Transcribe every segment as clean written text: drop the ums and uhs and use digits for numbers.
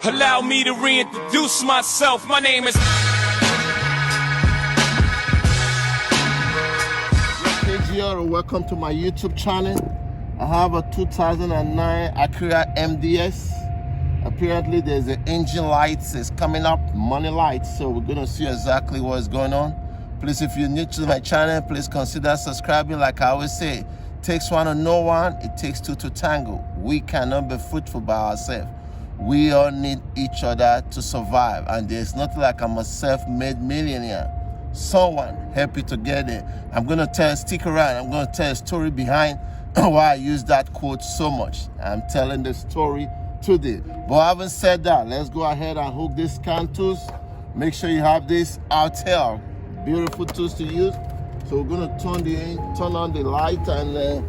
Allow me to reintroduce myself. My name is KGR. Welcome to my YouTube channel. I have a 2009 Acura MDX. Apparently there's an engine lights is coming up, money lights, so we're gonna see exactly what's going on. Please, if you're new to my channel, please consider subscribing. Like I always say, it takes one to know one, it takes two to tango. We cannot be fruitful by ourselves. We all need each other to survive, and there's nothing like I'm a self-made millionaire. Someone help you to get there. I'm gonna stick around, I'm gonna tell a story behind why I use that quote so much. I'm telling the story today. But having said that, let's go ahead and hook these scan tools. Make sure you have this Altel, beautiful tools to use. So we're gonna turn on the light and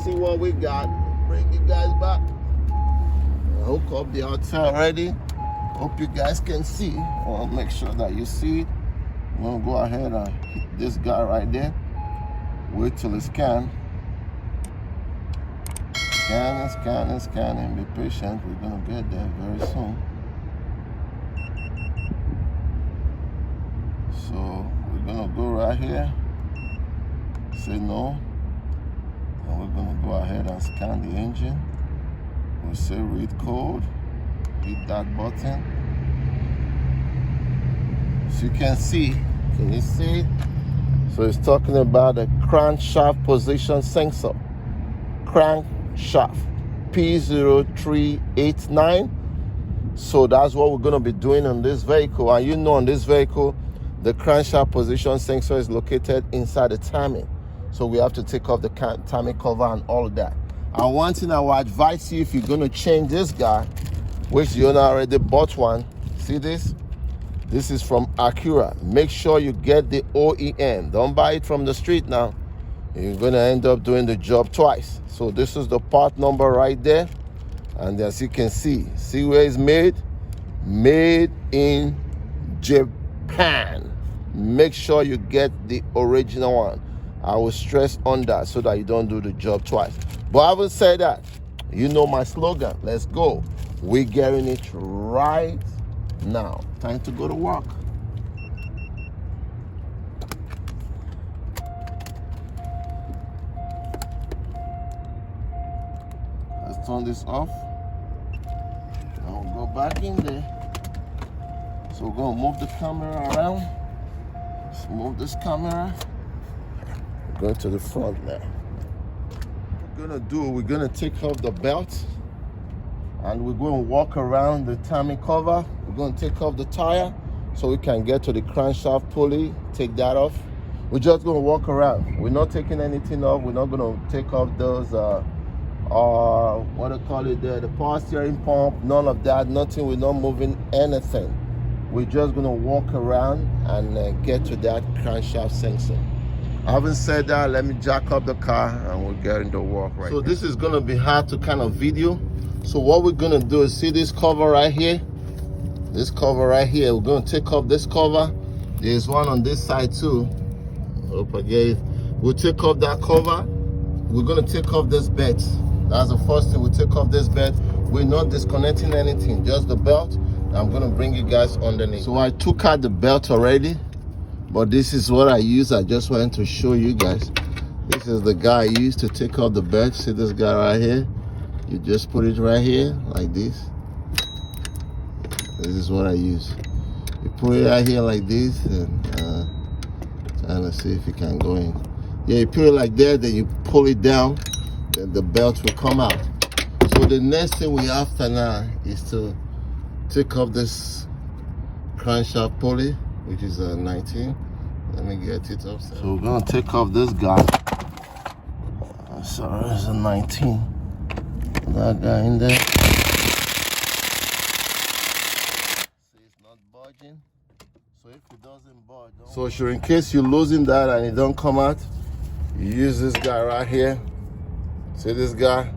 see what we got. Bring you guys back. Hook up the Altel already. Hope you guys can see. I want to make sure that you see it. I'm gonna go ahead and hit this guy right there. Wait till it scan. Scanning. Be patient. We're gonna get there very soon. So we're gonna go right here. Say no. And we're gonna go ahead and scan the engine. We'll say read code. Hit that button. So you can see. Can you see? So it's talking about the crankshaft position sensor. Crankshaft P0389. So that's what we're going to be doing on this vehicle. And you know, on this vehicle, the crankshaft position sensor is located inside the timing. So we have to take off the timing cover and all of that. And one thing I will advise you, if you're going to change this guy, which you already bought one, see this? This is from Acura. Make sure you get the OEM. Don't buy it from the street now. You're going to end up doing the job twice. So this is the part number right there. And as you can see where it's made? Made in Japan. Make sure you get the original one. I will stress on that so that you don't do the job twice. But having said that, you know my slogan. Let's go. We're getting it right now. Time to go to work. Let's turn this off. And we'll go back in there. So we're gonna move the camera around. Let's move this camera. We're going to the front now. We're gonna take off the belt and we're going to walk around the timing cover. We're going to take off the tire so we can get to the crankshaft pulley, take that off. We're just going to walk around. We're not taking anything off. We're not going to take off those what do you call it there, the power steering pump, none of that, nothing. We're not moving anything. We're just going to walk around and get to that crankshaft sensor. Having said that, let me jack up the car and we'll get into work right now. So this is going to be hard to kind of video. So what we're going to do is see this cover right here. This cover right here. We're going to take off this cover. There's one on this side too. Hope I get it. We'll take off that cover. We're going to take off this belt. That's the first thing. We'll take off this belt. We're not disconnecting anything, just the belt. I'm going to bring you guys underneath. So I took out the belt already. But this is what I use. I just wanted to show you guys. This is the guy I used to take off the belt. See this guy right here? You just put it right here like this. This is what I use. You put it right here like this and trying to see if it can go in. Yeah, you put it like that, then you pull it down, then the belt will come out. So the next thing we have to now is to take off this crankshaft pulley, which is a 19. Let me get it up. So we're gonna take off this guy. Sorry, it's a 19. That guy in there. See, it's not budging. So if it doesn't budge, so sure, in case you're losing that and it don't come out, you use this guy right here. See this guy?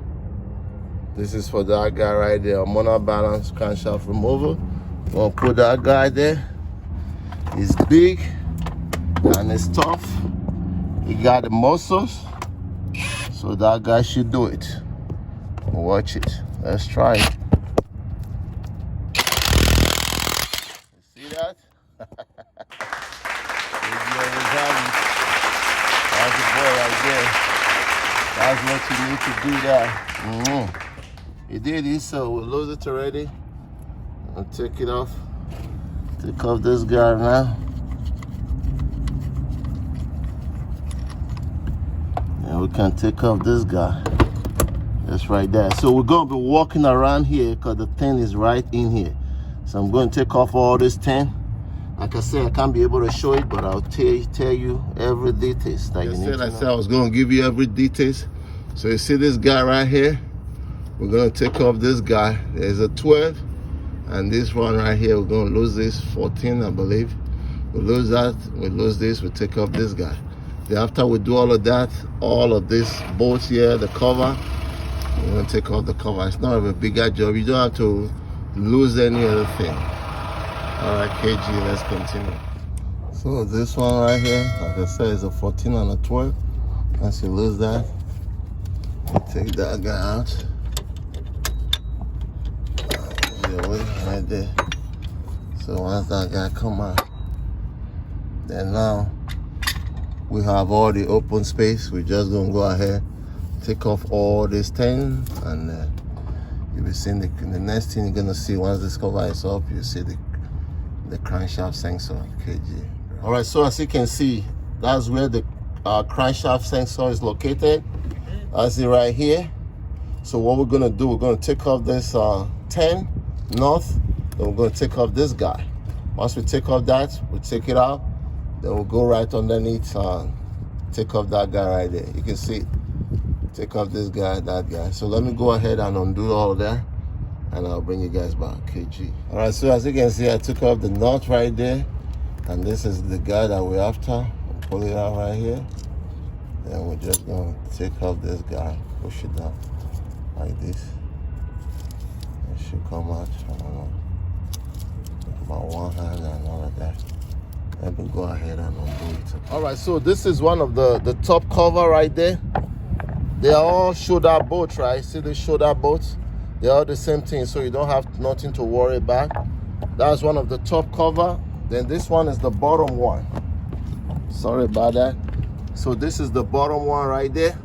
This is for that guy right there. Hormonal balance crankshaft removal. I'm gonna put that guy there. It's big and it's tough. He got the muscles, so that guy should do it. Watch it. Let's try it. That's the boy right there. That's what you need to do that. He did it, so we'll lose it already. I'll take it off. Take off this guy now. And we can take off this guy. That's right there. So we're going to be walking around here because the thing is right in here. So I'm going to take off all this tin. Like I said, I can't be able to show it, but I'll tell you every details that you need to know. I said I was going to give you every details. So you see this guy right here? We're going to take off this guy. There's a 12. And this one right here, we're going to lose this 14, I believe. We lose that, we lose this, we take off this guy. Then after we do all of that, all of this bolts here, the cover, we're going to take off the cover. It's not a bigger job. You don't have to lose any other thing. All right, KG, let's continue. So this one right here, like I said, is a 14 and a 12. Once you lose that, you take that guy out. Right there. So once that guy come out, then now we have all the open space. We're just gonna go ahead, take off all this thing, and you'll be seeing the next thing you're gonna see once this cover is up. You see the crankshaft sensor, KG. All right, so as you can see, that's where the crankshaft sensor is located. I see right here. So what we're gonna do, we're gonna take off this 10 north, then we're going to take off this guy. Once we take off that, we'll take it out, then we'll go right underneath, take off that guy right there. You can see, take off this guy, that guy. So let me go ahead and undo all of that, and I'll bring you guys back, KG. All right, so as you can see, I took off the nut right there, and this is the guy that we're after. I'll pull it out right here, and we're just going to take off this guy, push it down like this. Should come out, I don't know, about one hand and all of that. Let me go ahead and undo it. All right, so this is one of the top cover right there. They are all shoulder bolts, right? See the shoulder bolts? They are the same thing, so you don't have nothing to worry about. That's one of the top cover. Then this one is the bottom one. Sorry about that. So this is the bottom one right there,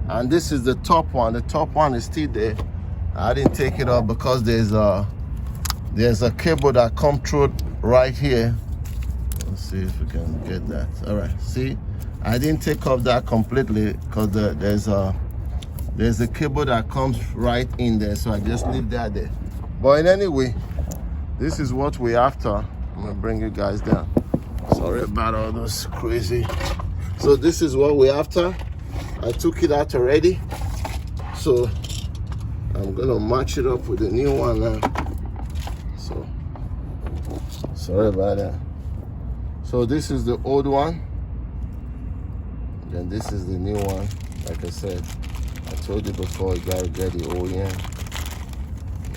and this is the top one. The top one is still there. I didn't take it off because there's a cable that comes through right here. Let's see if we can get that. All right, see, I didn't take off that completely because there's a cable that comes right in there, so I just leave that there. But in any way, this is what we're after. I'm gonna bring you guys down. Sorry about all those crazy. So this is what we're after. I took it out already, so I'm gonna match it up with the new one now. So sorry about that. So this is the old one, then this is the new one. Like I said, I told you before, you gotta get the OEM.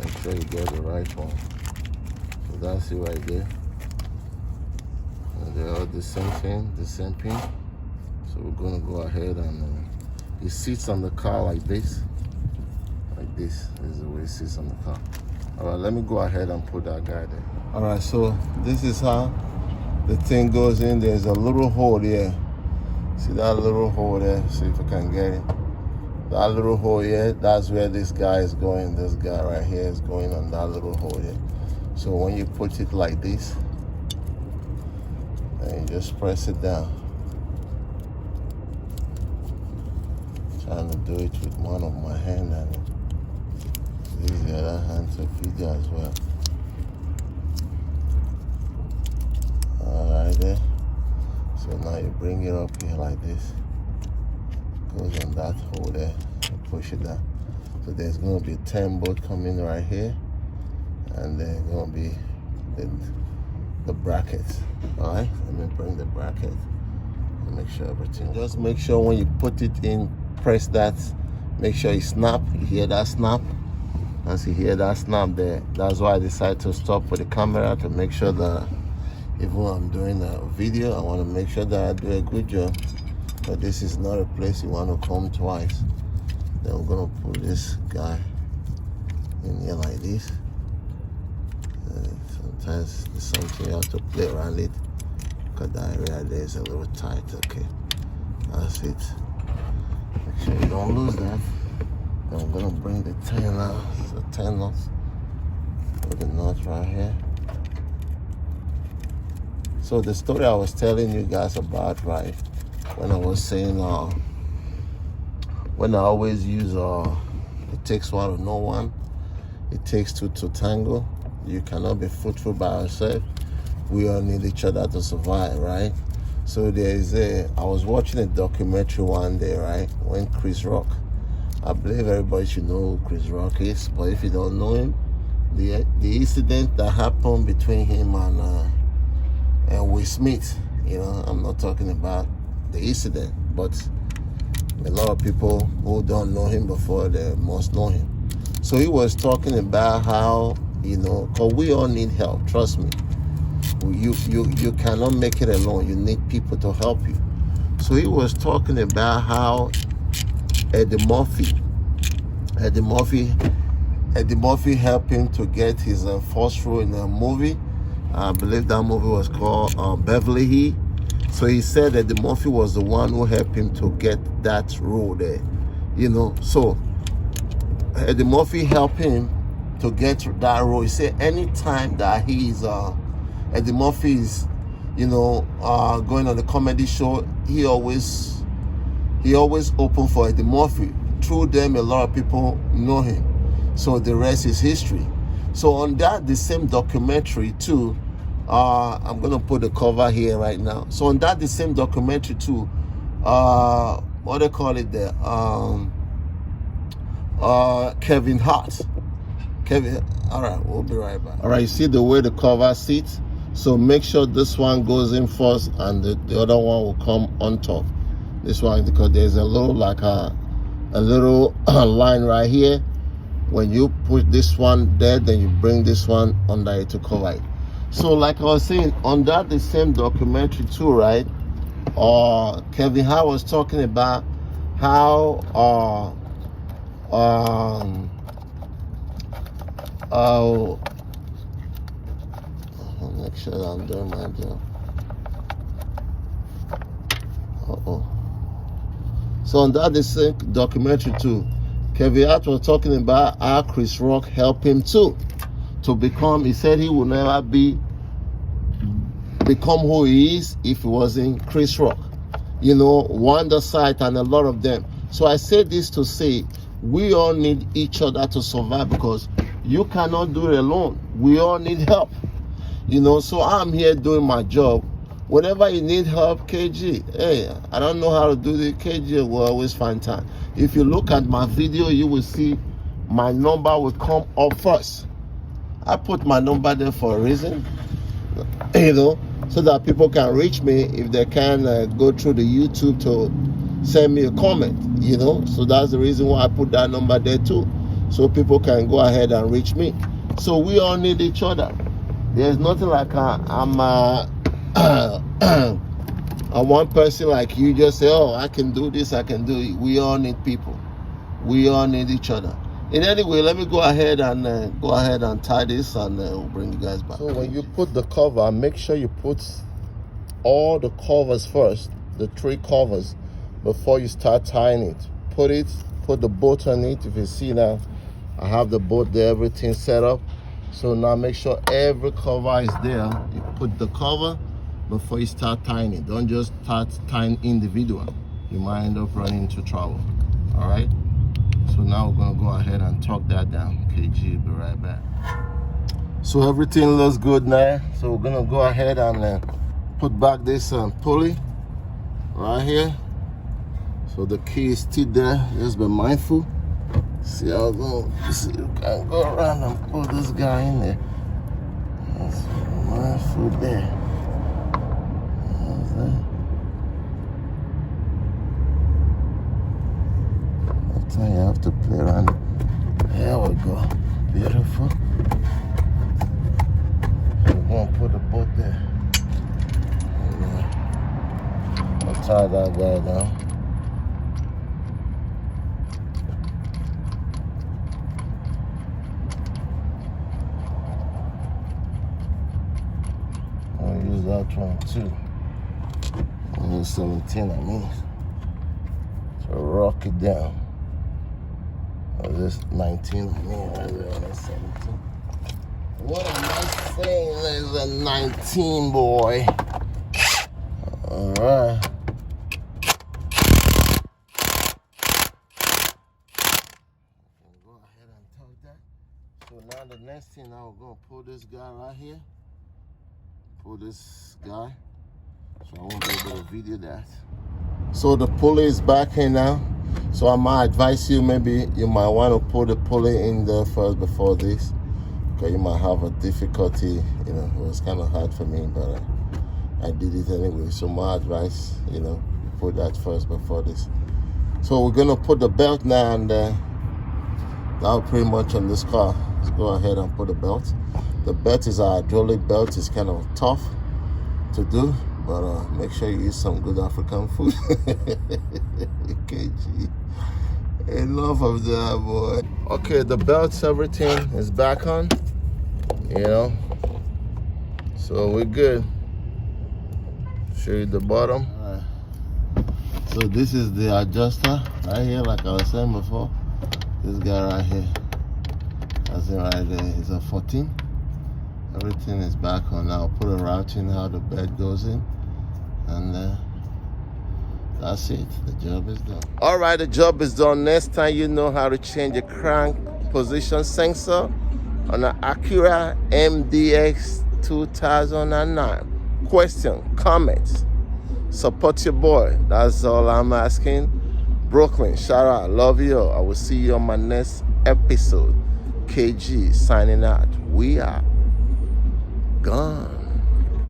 Make sure you get the right one. So that's it right there. And they're all the same thing, the same pin. So we're gonna go ahead and it sits on the car like this. This is the way it sits on the car. All right, let me go ahead and put that guy there. All right, so this is how the thing goes in. There's a little hole there. See that little hole there? See if I can get it. That little hole here, that's where this guy is going. This guy right here is going on that little hole here. So when you put it like this, and you just press it down. Trying to do it with one of my hand and use the other hand to video as well. All right there. So now you bring it up here like this. Goes on that hole there. And push it down. So there's going to be a 10 bolt coming right here, and there's going to be the brackets. All right. Let me bring the bracket and make sure everything. Just make sure when you put it in, press that. Make sure you snap. You hear that snap? As you hear that snap there, that's why I decided to stop with the camera, to make sure that even when I'm doing a video, I want to make sure that I do a good job. But this is not a place you want to come twice. Then we're going to put this guy in here like this. sometimes there's something you have to play around it, because that area there is a little tight. Okay, that's it. Make sure you don't lose that. Then I'm gonna bring the 10 out, the 10 knots, put the knot right here. So the story I was telling you guys about, right, when I was saying when I always use it takes one to know one, it takes two to tango. You cannot be fruitful by yourself. We all need each other to survive, right? So I was watching a documentary one day, right, when Chris Rock, I believe everybody should know who Chris Rock is, but if you don't know him, the incident that happened between him and Will Smith, you know, I'm not talking about the incident, but a lot of people who don't know him before, they must know him. So he was talking about how, you know, because we all need help, trust me. You cannot make it alone. You need people to help you. So he was talking about how Eddie Murphy helped him to get his first role in a movie. I believe that movie was called Beverly Hills. So he said that Eddie Murphy was the one who helped him to get that role there. You know, so Eddie Murphy helped him to get that role. He said anytime that Eddie Murphy is, you know, going on the comedy show, he always open for Eddie Murphy. Through them, a lot of people know him. So the rest is history. So on that, the same documentary too, I'm gonna put the cover here right now. So on that, the same documentary too, what they call it there, Kevin Hart. All right, we'll be right back. All right, you see the way the cover sits? So make sure this one goes in first and the other one will come on top. This one, because there's a little like a little line right here. When you put this one there, then you bring this one under it to cover it. So like I was saying, under the same documentary too, right? Kevin Hart was talking about how make sure that I'm doing my job. So on that the same documentary too, Kevin Hart was talking about how Chris Rock helped him too to become. He said he would never become who he is if it wasn't Chris Rock. You know, Wonder Sight and a lot of them. So I say this to say we all need each other to survive, because you cannot do it alone. We all need help. You know, so I'm here doing my job. Whenever you need help, KG, hey, I don't know how to do the KG, will always find time. If you look at my video, you will see my number will come up first. I put my number there for a reason, you know, so that people can reach me if they can go through the YouTube to send me a comment, you know. So that's the reason why I put that number there too, so people can go ahead and reach me. So we all need each other. There's nothing like I'm one person like you just say, oh, I can do this, I can do it. We all need people. We all need each other. In any way, let me go ahead and tie this, and we'll bring you guys back. So when you put the cover, make sure you put all the covers first, the 3 covers, before you start tying it. Put the bolt on it. If you see now, I have the bolt there, everything set up. So now make sure every cover is there. You put the cover before you start tying it. Don't just start tying individual. You might end up running into trouble. All right? So now we're gonna go ahead and tuck that down. KG, be right back. So everything looks good now. So we're gonna go ahead and put back this pulley right here. So the key is still there. Just be mindful. See how it's going. See, you can go around and pull this guy in there. That's mindful there. You have to play around. There we go. Beautiful. So we're going to put the boat there. I'll tie that guy down. that one too. 17, I mean. So rock it down. Oh, this 19, I mean, right there, that's 17. What am I saying? There's a 19, boy. All right. Go ahead and tuck that. So now the next thing, now we're gonna pull this guy right here. Pull this guy. So I won't be able to video that. So the pulley is back here now. So I might advise you, maybe you might want to put the pulley in there first before this. Because you might have a difficulty, you know, it was kind of hard for me, but I did it anyway. So my advice, you know, put that first before this. So we're gonna put the belt now, and that'll pretty much on this car. Let's go ahead and put the belt. The belt is a hydraulic belt. It's kind of tough to do, but make sure you eat some good African food. KG. Enough of that, boy. Okay, the belts, everything is back on, you know, so we're good. Show you the bottom. All right. So this is the adjuster right here, like I was saying before. This guy right here, that's it right there. It's a 14. Everything is back on now. Put a routing how the bed goes in, and that's it. The job is done. All right, the job is done. Next time you know how to change the crank position sensor on an Acura MDX 2009. Question, comments, support your boy. That's all I'm asking. Brooklyn, shout out. Love you. I will see you on my next episode. KG signing out. We are gone.